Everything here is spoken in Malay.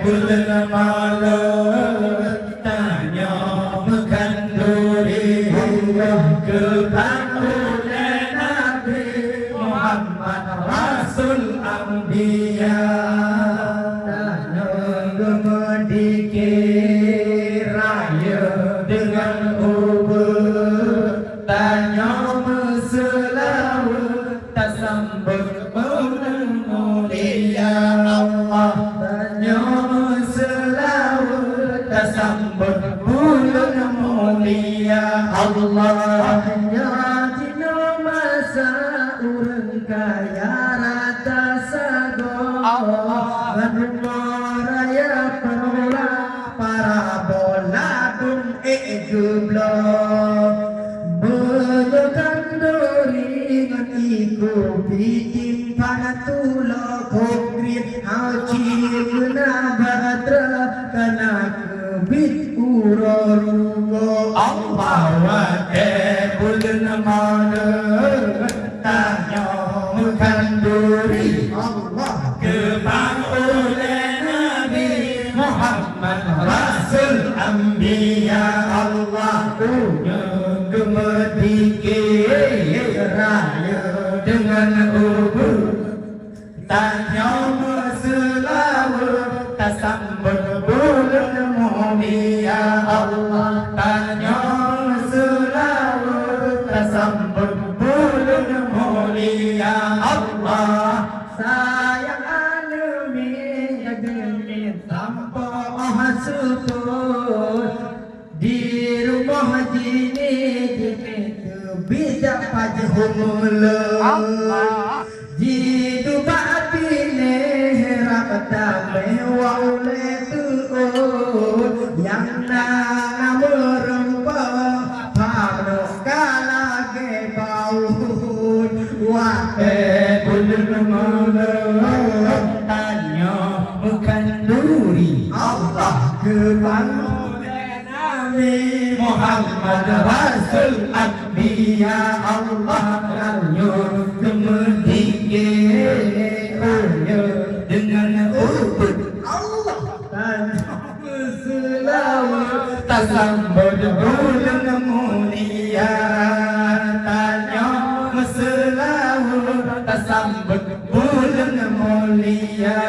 bulan malam tanya makan duri ke panggilan Nabi Muhammad Rasul Anbiya tanya gemedikir raya dengan ubur tanya meselawa tak sambut bulan mulia Allah tanya meselawa tak sambut bulan mulia Allah hanya jino masa urang kaya rata sago raya perula para bola dum jublo belokan dori ngan iku bikin panatulo konkret haji guna batra kana kebit urorungo Allah wa bulan malam tanya makan duri Allah ke panggilan Nabi Muhammad Rasul Anbiya Allah punya gemedikir raya dengan ubur tanya meselawa tak sambut bulan mulia Allah tanya meselawa tak sambut bulan mulia Allah sayang anumin jamin tanpa syukur di rumah jini bidak pajhumula Allah jidu batine rapata mewale tu yang namurempa paro kala ke baun wa bulan malam tanya bukan duri Allah ke panggilan Nabi Muhammad Rasul Anbiya Allah tanya gemedikir dengan ubur Allah tanya meselawa tak sambut bulan mulia tanya meselawa tak sambut bulan mulia